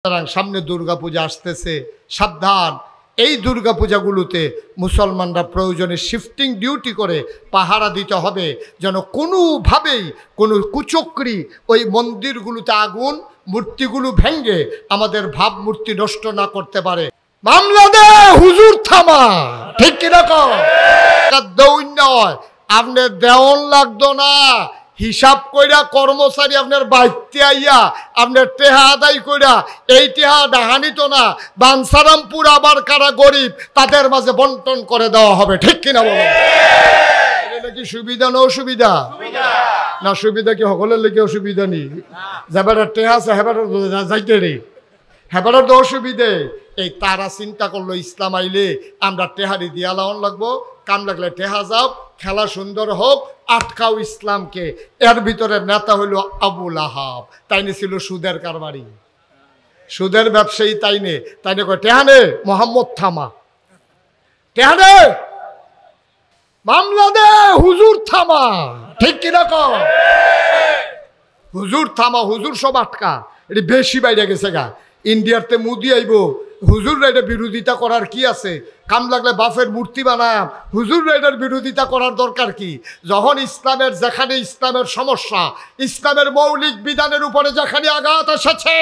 সুতরাং সামনে দুর্গাপূজা আসতেছে, সাবধান। এই দুর্গাপূজাগুলোতে মুসলমানরা প্রয়োজনে শিফটিং ডিউটি করে পাহারা দিতে হবে, যেন কোনোভাবেই কোনো কুচক্রী ওই মন্দিরগুলোতে আগুন, মূর্তিগুলো ভেঙ্গে আমাদের ভাবমূর্তি নষ্ট না করতে পারে। মামলা দে হুজুর থামা, ঠিক কিরকম নয়, আপনার দেওয়ান লাগতো না, হিসাব কইরা কর্মচারী আপনার বাইতে আইয়া আপনার টেহা আদায় কইরা এই টেহা ডাহানি তো না, বানসারামপুর আবার কারা গরিব তাদের মাঝে বন্টন করে দেওয়া হবে, ঠিক কিনা বলো? এটা কি সুবিধা না অসুবিধা? না সুবিধা কি সকলের লেগে অসুবিধা নেই, যাবার টেহা আছে হেবার যাইতে রে, হেবার তো অসুবিধে। এই তারা চিন্তা করলো ইসলাম আইলে আমরা টেহারি দিয়া লাউন লাগবো, কাম লাগলে টেহা যাও, খেলা সুন্দর হোক, আটকাও ইসলামকে। এর ভিতরে নেতা হইল আবু লাহাব, তাইনে ছিল সুদের কারবারি, সুদের ব্যবসায়ী, তাইনে কয় টেহানে মোহাম্মদ থামা, টেহানে মামলা দে হুজুর থামা, ঠিক কিরকম? হুজুর থামা, হুজুর সব আটকা, এটি বেশি বাইরে গেছে গা। ইন্ডিয়াতে মুদি আইব, হুজুর রাইডের বিরোধিতা করার কি আছে? কাম লাগলে বাফের মূর্তি বানাম, হুজুর রাইডের বিরোধিতা করার দরকার কি? যখন ইসলামের, যেখানে ইসলামের সমস্যা, ইসলামের মৌলিক বিধানের উপরে যেখানে আঘাত এসেছে,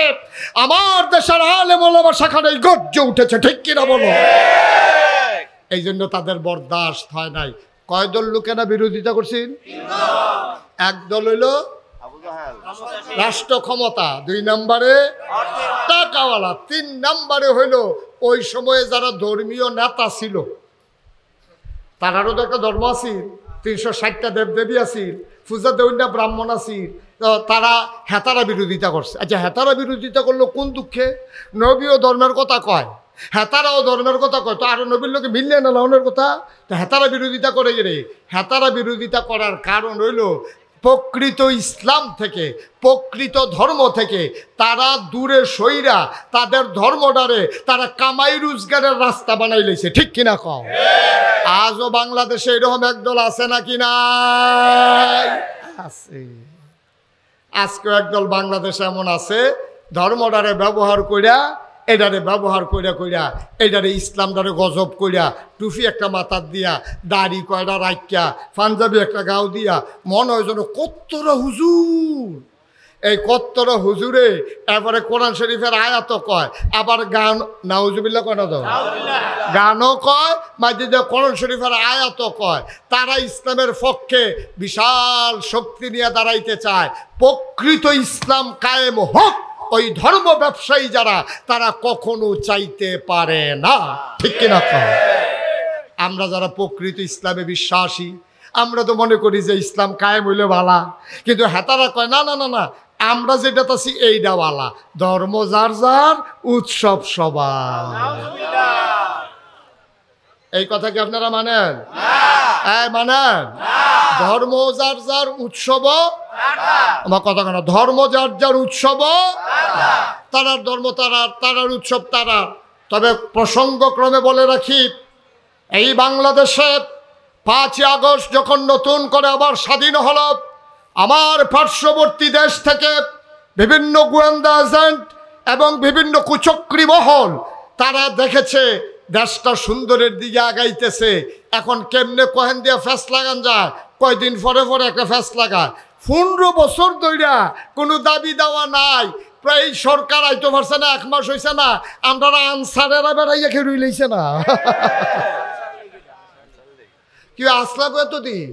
আমার দেশের আলেম ওলামা সেখানে গর্জে উঠেছে, ঠিক কিনা বলো? এই জন্য তাদের বরদাস্ত হয় নাই। কয় দল লোকেরা বিরোধিতা করছেন? একদল হইল রাষ্ট্র ক্ষমতা, 2 নম্বরে টাকাওয়ালা, 3 নম্বরে হইল ওই সময়ে যারা ধর্মীয় নেতা ছিল, তারারও তো একটা ধর্ম আছিল, 360টা দেবদেবী আছিল, পূজা দেউন্যা ব্রাহ্মণ আছিল, তারা হেতারা বিরোধিতা করছে। আচ্ছা হেতারা বিরোধিতা করলো কোন দুঃখে? নবীও ধর্মের কথা কয়, হেতারাও ধর্মের কথা কয়, তো আরো নবীর লোকে মিললে না লাউনের কথা, তো হেতারা বিরোধিতা করে গেলে। হেতারা বিরোধিতা করার কারণ হইল প্রকৃত ইসলাম থেকে, প্রকৃত ধর্ম থেকে তারা দূরে সইরা তাদের ধর্মটারে তারা কামাই রোজগারের রাস্তা বানাই লেছে, ঠিক কিনা কও? আজও বাংলাদেশে এরকম একদল আছে নাকি? নাই, আছে। আজকেও একদল বাংলাদেশে এমন আছে, ধর্মটারে ব্যবহার কইরা, এটারে ব্যবহার কইরা কইরা এটারে ইসলামটারে গজব কইরা, টুফি একটা মাথার দিয়া, দাড়ি কয়টা রাখিয়া, পাঞ্জাবি একটা গাও দিয়া, মনে হয় যেন কত্তরা হুজুর। এই কত্তরা হুজুরে এবারে কোরআন শরীফের আয়াতও কয়, আবার গান, নাউজুবিল্লাহ কয় না তো, গানও কয়, মাঝে যে কোরআন শরীফের আয়াতও কয়। তারা ইসলামের পক্ষে বিশাল শক্তি নিয়ে দাঁড়াইতে চায়। প্রকৃত ইসলাম কায়েম হোক, ওই ধর্ম ব্যবসায়ী যারা, তারা কখনো চাইতে পারে না, ঠিক কিনা? আমরা যারা প্রকৃত ইসলামে বিশ্বাসী, আমরা তো মনে করি যে ইসলাম কায়েম হইলে ভালা, কিন্তু হেতারা কয় না না না না, আমরা যেটা আছি এইটা ভালা, ধর্ম যার যার, উৎসব সবার। এই কথা কি আপনারা মানেন? মানেন? ধর্ম যার যার, উৎসব আমার কথা কেন, ধর্ম যার যার, উৎসব তারার, ধর্ম তারার, তারার উৎসব তারার। তবে প্রসঙ্গক্রমে বলে রাখি, এই বাংলাদেশে 5ই আগস্ট যখন নতুন করে আবার স্বাধীন হল, আমার পার্শ্ববর্তী দেশ থেকে বিভিন্ন গোয়েন্দা এজেন্ট এবং বিভিন্ন কুচক্রী মহল, তারা দেখেছে দেশটা সুন্দরের দিকে আগাইতেছে। এখন কেমনে কহেন দিয়ে ফ্যাস লাগান যায়, কয়দিন পরে পরে একটা ফ্যাস লাগায়। 15 বছর ধইরা কোনো দাবি দেওয়া নাই, প্রায় সরকার আইতে পারছে না, 1 মাস হয়েছে না, আমরা আনসারেরা বেড়াইয়া খেয়ে রইলেছে না। কি আসলা এতদিন?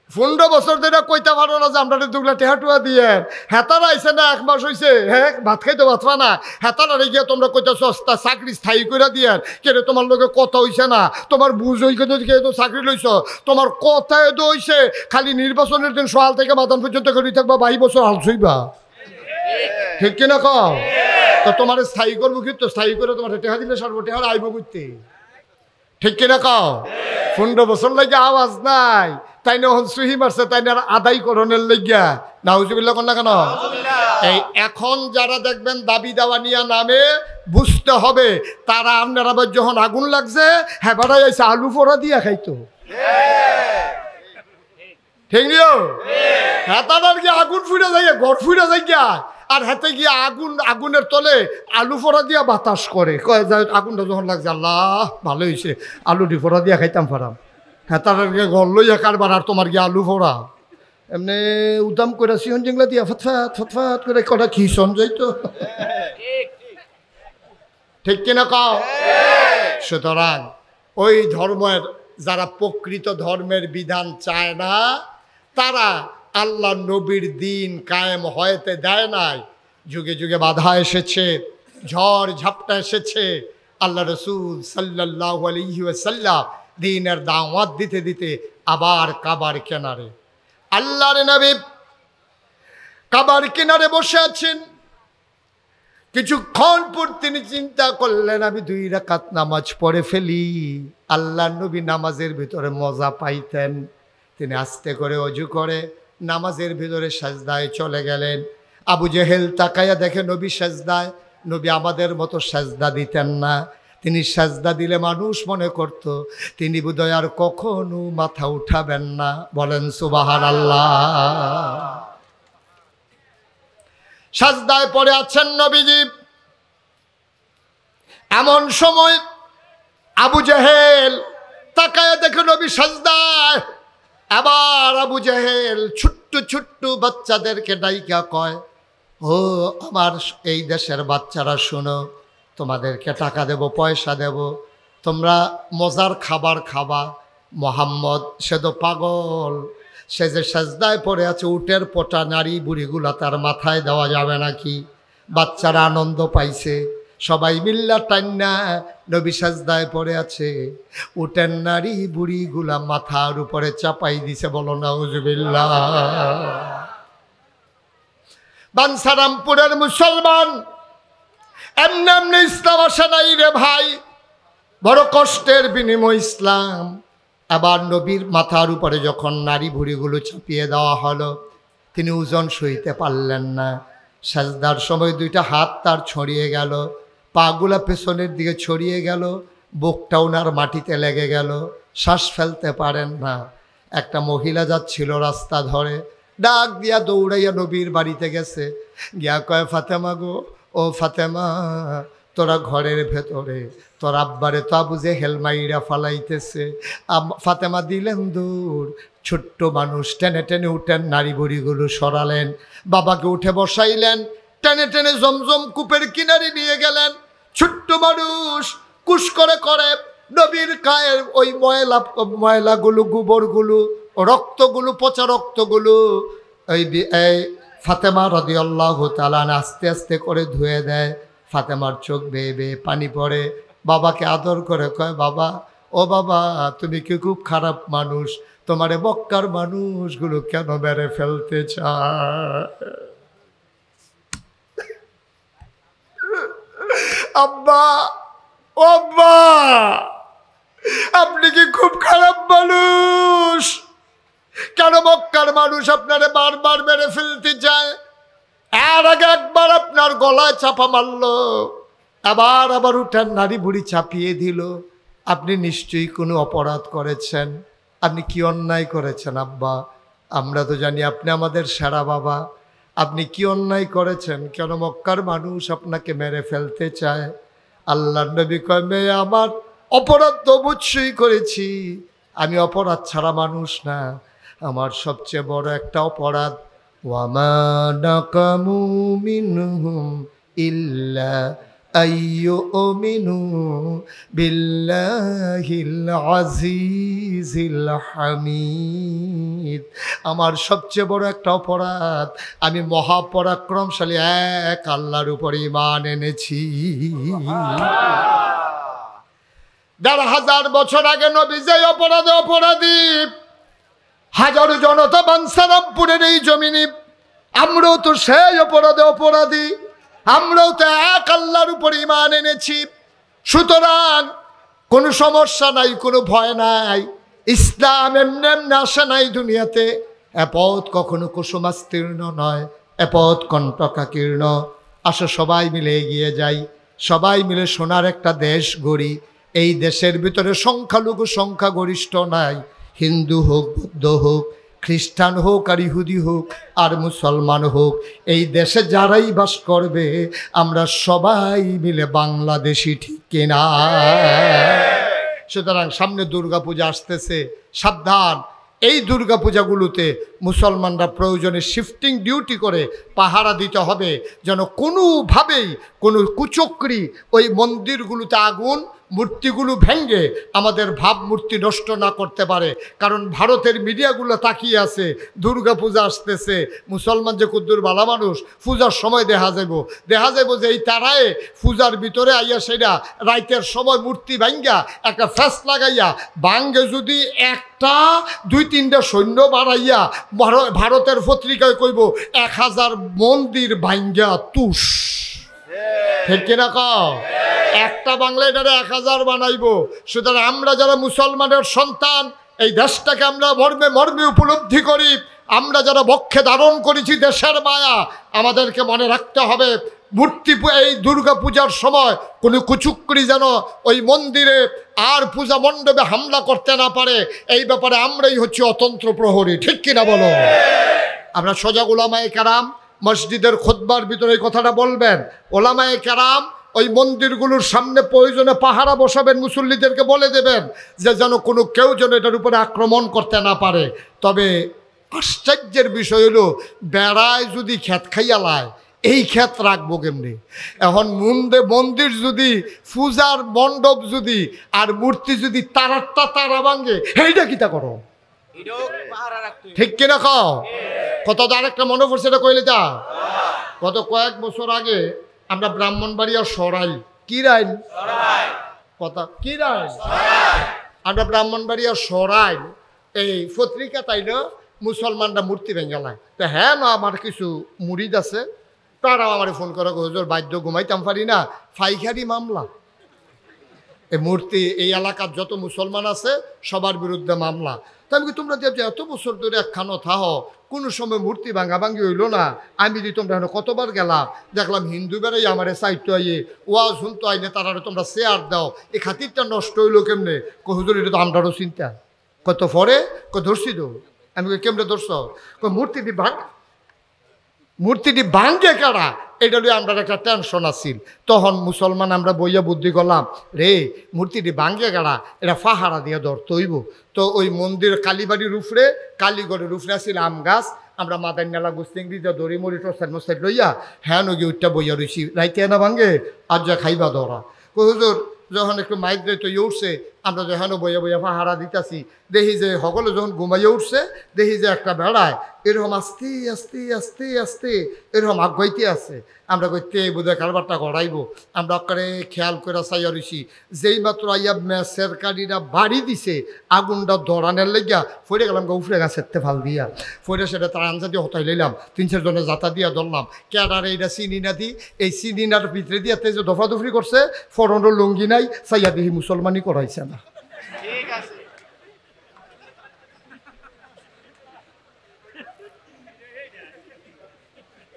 15 বছর ধরে কইতে পারো না যে আমরা দুগলা টেহাটুয়া দিয়ে, হেতারা আইসে না, 1 মাস হয়েছে, হ্যাঁ ভাত খাইতে পারবা না, হেতারা গিয়ে তোমরা কইতে সস্তা চাকরি স্থায়ী করে দিয়ে, কেন তোমার লোকে কথা হইছে না, তোমার বুঝ হইকে তো চাকরি লইছ, তোমার কথায় তো হইছে, খালি নির্বাচনের দিন সকাল থেকে মাদান পর্যন্ত করি থাকবা, 22 বছর হাল ছইবা, ঠিক কিনা কও? তো তোমার স্থায়ী করবো, কিন্তু স্থায়ী করে তোমার টেহা দিলে সারবো, টেহার আইব করতে, ঠিক কিনা কও? 15 বছর লাগে আওয়াজ নাই, তাই না সুহি মারছে, তাই না আদায় করণের লেগিয়া, নাউজুবিল্লাহ কন না কেন? এই এখন যারা দেখবেন দাবি দেওয়া নিয়ে নামে, বুঝতে হবে তারা আপনার আবার যখন আগুন লাগছে, হ্যাঁ বাড়াই আইসে আলু পোড়া দিয়া খাইতো, ঠিক নিও? হ্যাঁ তার কি আগুন ফুটে যাই, ঘর ফুটে যাই গিয়া, আর হাতে গিয়ে আগুনের তলে আলু ফোড়া দিয়া বাতাস করে, কয় যায় আগুনটা যখন লাগছে আল্লাহ ভালো হয়েছে আলুটি ফোড়া দিয়া খাইতাম পারাম। হ্যাঁ তার ঘর লইয়া কারবার, আর তোমার গিয়ে আলু ফোড়া এমনি উদাম করে সিহন জিংলা দিয়া ফটফাট ফটফাট করে কটা কি সঞ্জয় তো ঠিক কিনা কাও। সুতরাং ওই ধর্মের যারা প্রকৃত ধর্মের বিধান চায় না, তারা আল্লাহ নবীর দিন কায়েম হইতে দেয় নাই। যুগে যুগে বাধা এসেছে, ঝড় ঝাপটা এসেছে, আল্লাহ রসুল সাল্লাল্লাহু আলাইহি ওয়াসাল্লাম দিনের দাওয়াত দিতে দিতে আবার কাবার কিনারে, আল্লাহর নবী কাবার কিনারে বসে আছেন। কিছুক্ষণ পর তিনি চিন্তা করলেন আমি 2 রাকাত নামাজ পড়ে ফেলি। আল্লাহর নবী নামাজের ভিতরে মজা পাইতেন। তিনি আস্তে করে অজু করে নামাজের ভিতরে সাজদায় চলে গেলেন। আবু জেহেল তাকায়া দেখে নবী সাজদায়। নবী আমাদের মতো সাজদা দিতেন না। তিনি সাজদা দিলে মানুষ মনে করত তিনি বোধহয় আর কখনো মাথা উঠাবেন না। বলেন সুবহানাল্লাহ। সাজদায় পড়ে আছেন নবীজি। এমন সময় আবু জেহেল তাকায়া দেখে নবী সাজদায়। আবার আবু জেহেল ছোট্ট ছোট্ট বাচ্চাদেরকে ডাইকা কয়, ও আমার এই দেশের বাচ্চারা শোনো, তোমাদেরকে টাকা দেব, পয়সা দেব, তোমরা মজার খাবার খাবা। মোহাম্মদ সে তো পাগল, সে যে সাজদায় পড়ে আছে, উটের পোটা নারী বুড়িগুলা তার মাথায় দেওয়া যাবে নাকি? বাচ্চারা আনন্দ পাইছে, সবাই মিল্লা টান্না নবী সাজদায় পড়ে আছে, উটের নারী বুড়িগুলা মাথার উপরে চাপাই দিছে। বলো নাউজুবিল্লাহ। বাঞ্ছারামপুরের মুসলমান, এমনি এমনি ইসলাম আসে নাই রে ভাই, বড় কষ্টের বিনিময় ইসলাম। আবার নবীর মাথার উপরে যখন নারী বুড়িগুলো চাপিয়ে দেওয়া হলো, তিনি ওজন সইতে পারলেন না। সাজদার সময় 2টা হাত তার ছড়িয়ে গেল, পাগুলা পেছনের দিকে ছড়িয়ে গেল, বুকটা ওনার মাটিতে লেগে গেল, শ্বাস ফেলতে পারেন না। একটা মহিলা যাচ্ছিল রাস্তা ধরে, ডাক দিয়া দৌড়াইয়া নবীর বাড়িতে গেছে, গিয়া কয়, ফাতেমা গো, ও ফাতেমা, তোরা ঘরের ভেতরে তোর আব্বারে তো আবু জেহেল মাইরা ফালাইতেছে। ফাতেমা দিলেন দৌড়, ছোট্ট মানুষ টেনে টেনে উঠেন, নারী বুড়িগুলো সরালেন, বাবাকে উঠে বসাইলেন, টেনে টেনে জমজম কূপের কিনারে নিয়ে গেলেন। ছোট্ট মানুষ কুশ করে করে নবীর গায়ের ওই ময়লাগুলো, গোবরগুলো, রক্তগুলো, পচা রক্তগুলো এই ফাতেমা রাদিয়াল্লাহু তাআলা আস্তে আস্তে করে ধুয়ে দেয়। ফাতেমার চোখ বেয়ে বেয়ে পানি পড়ে। বাবাকে আদর করে কয়, বাবা, ও বাবা, তুমি কি খুব খারাপ মানুষ? তোমারে মক্কার মানুষগুলো কেন মেরে ফেলতে চায়? আব্বা, ও আব্বা, আপনি কি খুব খারাপ মানুষ? কেন মক্কার মানুষ আপনারে বারবার মেরে ফেলতে চায়? এর আগে একবার আপনার গলায় চাপা মারলো, আবার উঠান নারী বুড়ি চাপিয়ে দিল। আপনি নিশ্চয়ই কোনো অপরাধ করেছেন। আপনি কি অন্যায় করেছেন আব্বা? আমরা তো জানি আপনি আমাদের সেরা বাবা। আপনি কি অন্যায় করেছেন? কেন মক্কার মানুষ আপনাকে মেরে ফেলতে চায়? আল্লাহর নবী কয়, মেয়ে আমার, অপরাধ তো অবশ্যই করেছি, আমি অপরাধ ছাড়া মানুষ না। আমার সবচেয়ে বড় একটা অপরাধ, ওয়ামা নাকামু মিনহুম ইল্লা আইয়ুমিনু বিল্লাহিল আজিজিল হামিদ। আমার সবচেয়ে বড় একটা অপরাধ, আমি মহাপরাক্রমশালী এক আল্লাহর উপর ঈমান এনেছি। ১,৫০০ বছর আগে নবী যে অপরাধী, হাজারো জনতা বাঞ্ছারামপুরের এই জমিনে, আমরাও তো সেই অপরাধী, আমরাও তো এক আল্লাহর উপর ঈমান এনেছি। সুতরাং কোনো সমস্যা নাই, কোনো ভয় নাই। ইসলাম এমনি এমনি আসে নাই দুনিয়াতে। এ পথ কখনো কুসুমাস্তীর্ণ নয়, এ পথ কণ্টকাকীর্ণ। আসো সবাই মিলে এগিয়ে যাই, সবাই মিলে সোনার একটা দেশ গড়ি। এই দেশের ভিতরে সংখ্যালঘু সংখ্যাগরিষ্ঠ নাই, হিন্দু হোক, বৌদ্ধ হোক, খ্রিস্টান হোক আর ইহুদি হোক আর মুসলমান হোক, এই দেশে যারাই বাস করবে আমরা সবাই মিলে বাংলাদেশি, ঠিক কিনা? সুতরাং সামনে দুর্গাপূজা আসতেছে, সাবধান। এই দুর্গাপূজাগুলোতে মুসলমানরা প্রয়োজনে শিফটিং ডিউটি করে পাহারা দিতে হবে, যেন কোনোভাবেই কোনো কুচক্রী ওই মন্দিরগুলোতে আগুন, মূর্তিগুলো ভেঙে আমাদের ভাবমূর্তি নষ্ট না করতে পারে। কারণ ভারতের মিডিয়াগুলো তাকিয়ে আছে, দুর্গাপূজা আসতেছে, মুসলমান যে কুদ্দুর বালা মানুষ, পূজার সময় দেখা যাব যে এই তারায় পূজার ভিতরে আইয়া সেটা রাইতের সময় মূর্তি ভাঙ্গা একটা ফ্যাস লাগাইয়া ভাঙ্গে যদি একটা 2-3টা সৈন্য বাড়াইয়া ভারতের পত্রিকায় কইব 1000 মন্দির ভাঙ্গা তুষ, ঠিক কিনা কও? একটা বাংলায় এটারে 1000 বানাইব। সুতরাং আমরা যারা মুসলমানের সন্তান, এই দেশটাকে আমরা মর্মে মর্মে উপলব্ধি করি, আমরা যারা বক্ষে ধারণ করেছি দেশের মায়া, আমাদেরকে মনে রাখতে হবে মূর্তি এই দুর্গা পূজার সময় কোনো কুচুক্রি যেন ওই মন্দিরে আর পূজা মণ্ডপে হামলা করতে না পারে। এই ব্যাপারে আমরাই হচ্ছে অতন্ত্র প্রহরী, ঠিক কিনা বলো? আমরা সজাগ ওলামায়ে কেরাম মসজিদের খুতবার ভিতরে এই কথাটা বলবেন। ওলামায়ে কেরাম ওই মন্দিরগুলোর সামনে প্রয়োজনে পাহারা বসাবেন, মুসল্লিদেরকে বলে দেবেন যে যেন কোনো কেউ যেন এটার উপরে আক্রমণ করতে না পারে। তবে আশ্চর্যের বিষয় হলো, বেড়ায় যদি খেত খাইয়া লায়, এই ক্ষেত রাখবো কেমনি? এখন মন্দির যদি, পূজার মণ্ডপ যদি আর মূর্তি যদি তারা ভাঙ্গে, এইটা কিতা করো, ঠিক কিনা খাও? কত আরেকটা মনে পড়ছে, এটা কইলে যা। গত কয়েক বছর আগে আমরা ব্রাহ্মণবাড়িয়া সরাই, কি রাইল কথা, কি রাইল, আমরা ব্রাহ্মণবাড়িয়া সরাই এই পত্রিকা তাইল মুসলমানরা মূর্তি ভেঙ্গালায়। তো হ্যাঁ না, আমার কিছু মুরিদ আছে, তারাও আমার ফোন করে, হুজুর বাদ্য ঘুমাইতাম পারি না, ফাইখারি মামলা। এই মূর্তি এই এলাকার যত মুসলমান আছে সবার বিরুদ্ধে মামলা। তা আমি তোমরা যে এত বছর ধরে একখানো থাহ, কোনো সময় মূর্তি ভাঙ্গি হইল না, আমি যে তোমরা কতবার গেলাম, দেখলাম হিন্দু বেড়াই আমার সাহিত্য আইয়ে ওয়াজ শুনতো আইনে, তারা তোমরা শেয়ার দাও, এই খাতিরটা নষ্ট হইলো কেমনে? হুজুর এটা তো আমরারও চিন্তা। কত পরে ধরছি তো আমি, কেমনে ধরছ? মূর্তিটি ভাঙ্গে কারা, এটা নিয়ে আমরা একটা টেনশন আছিল। তখন মুসলমান আমরা বইয়া বুদ্ধি করলাম, রে মূর্তিটি ভাঙ্গে কারা, এটা পাহারা দিয়ে ধরতে হইব। তো ওই মন্দির কালীবাড়ির উপরে, কালীগড়ের উপরে আছিল আম গাছ, আমরা মাদার নালা গুস্তিংড়ি যা দড়ি মরি টসার মশাই লইয়া হ্যাঁ নগি উঠটা বইয়া রয়েছি, রাইতে না ভাঙ্গে আর যা খাইবা ধরা। হুজুর যখন একটু মাইক দিয়ে তৈরি উঠছে, আমরা যখন বইয়া বইয়া পাহারা দিতেছি, দেখি যে সকলে যখন ঘুমাইয়া উঠছে, দেখি যে একটা বেড়ায় এরকম আস্তে আস্তে আস্তে আস্তে এরকম আগাইতে আছে। আমরা কইতে বোধহয় কারবারটা গড়াইব, আমরা ওখানে খেয়াল করে চাইয়া রইছি। যেই মাত্র আইয়া ম্যাচের কাড়িরা বাড়ি দিছে আগুনটা ধরানের লেগিয়া, ফইরে গেলাম উফরে গাছের ফাল দিয়া, ফইরে সেটা তার আঞ্জা দিয়ে হতাই লইলাম, 3-4 জনের জাতা দিয়া ধরলাম, কেডার এইটা চিনি না দি, এই চিনিনার ভিতরে দিয়ে যে দফাদফরি করছে, ফরনের লুঙ্গি নাই, চাইয়া দেখি মুসলমানই করাইছে না। ঠিক আছে,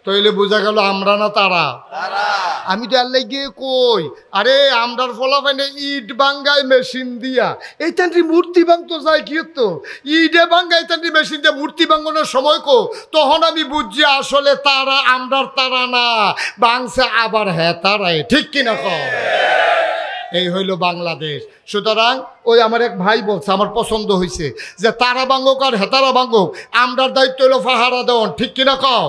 তইলে বোঝা গেল আমরা না তারা। আমি তো আল্লাহ গিয়ে কই, আরে আমরার ফলাফাইনে ইট বাঙ্গায় মেশিন দিয়া, এই তান্ত্রিক মূর্তি ভাঙতো যায় কি হতো, ইটে বাঙ্গায় তান্ত্রিক মেশিন দিয়ে মূর্তি ভাঙানোর সময় কো, তখন আমি বুঝছি আসলে তারা আমরার তারা না, বাংছে আবার হ্যাঁ তারাই, ঠিক কিনা কও? এই হইল বাংলাদেশ। সুতরাং ওই আমার এক ভাই বলছে, আমার পছন্দ হয়েছে যে তারা ভাঙুক আর হেতারা ভাঙুক, আমরার দায়িত্ব হইল পাহারা দেওয়ান, ঠিক কিনা কও?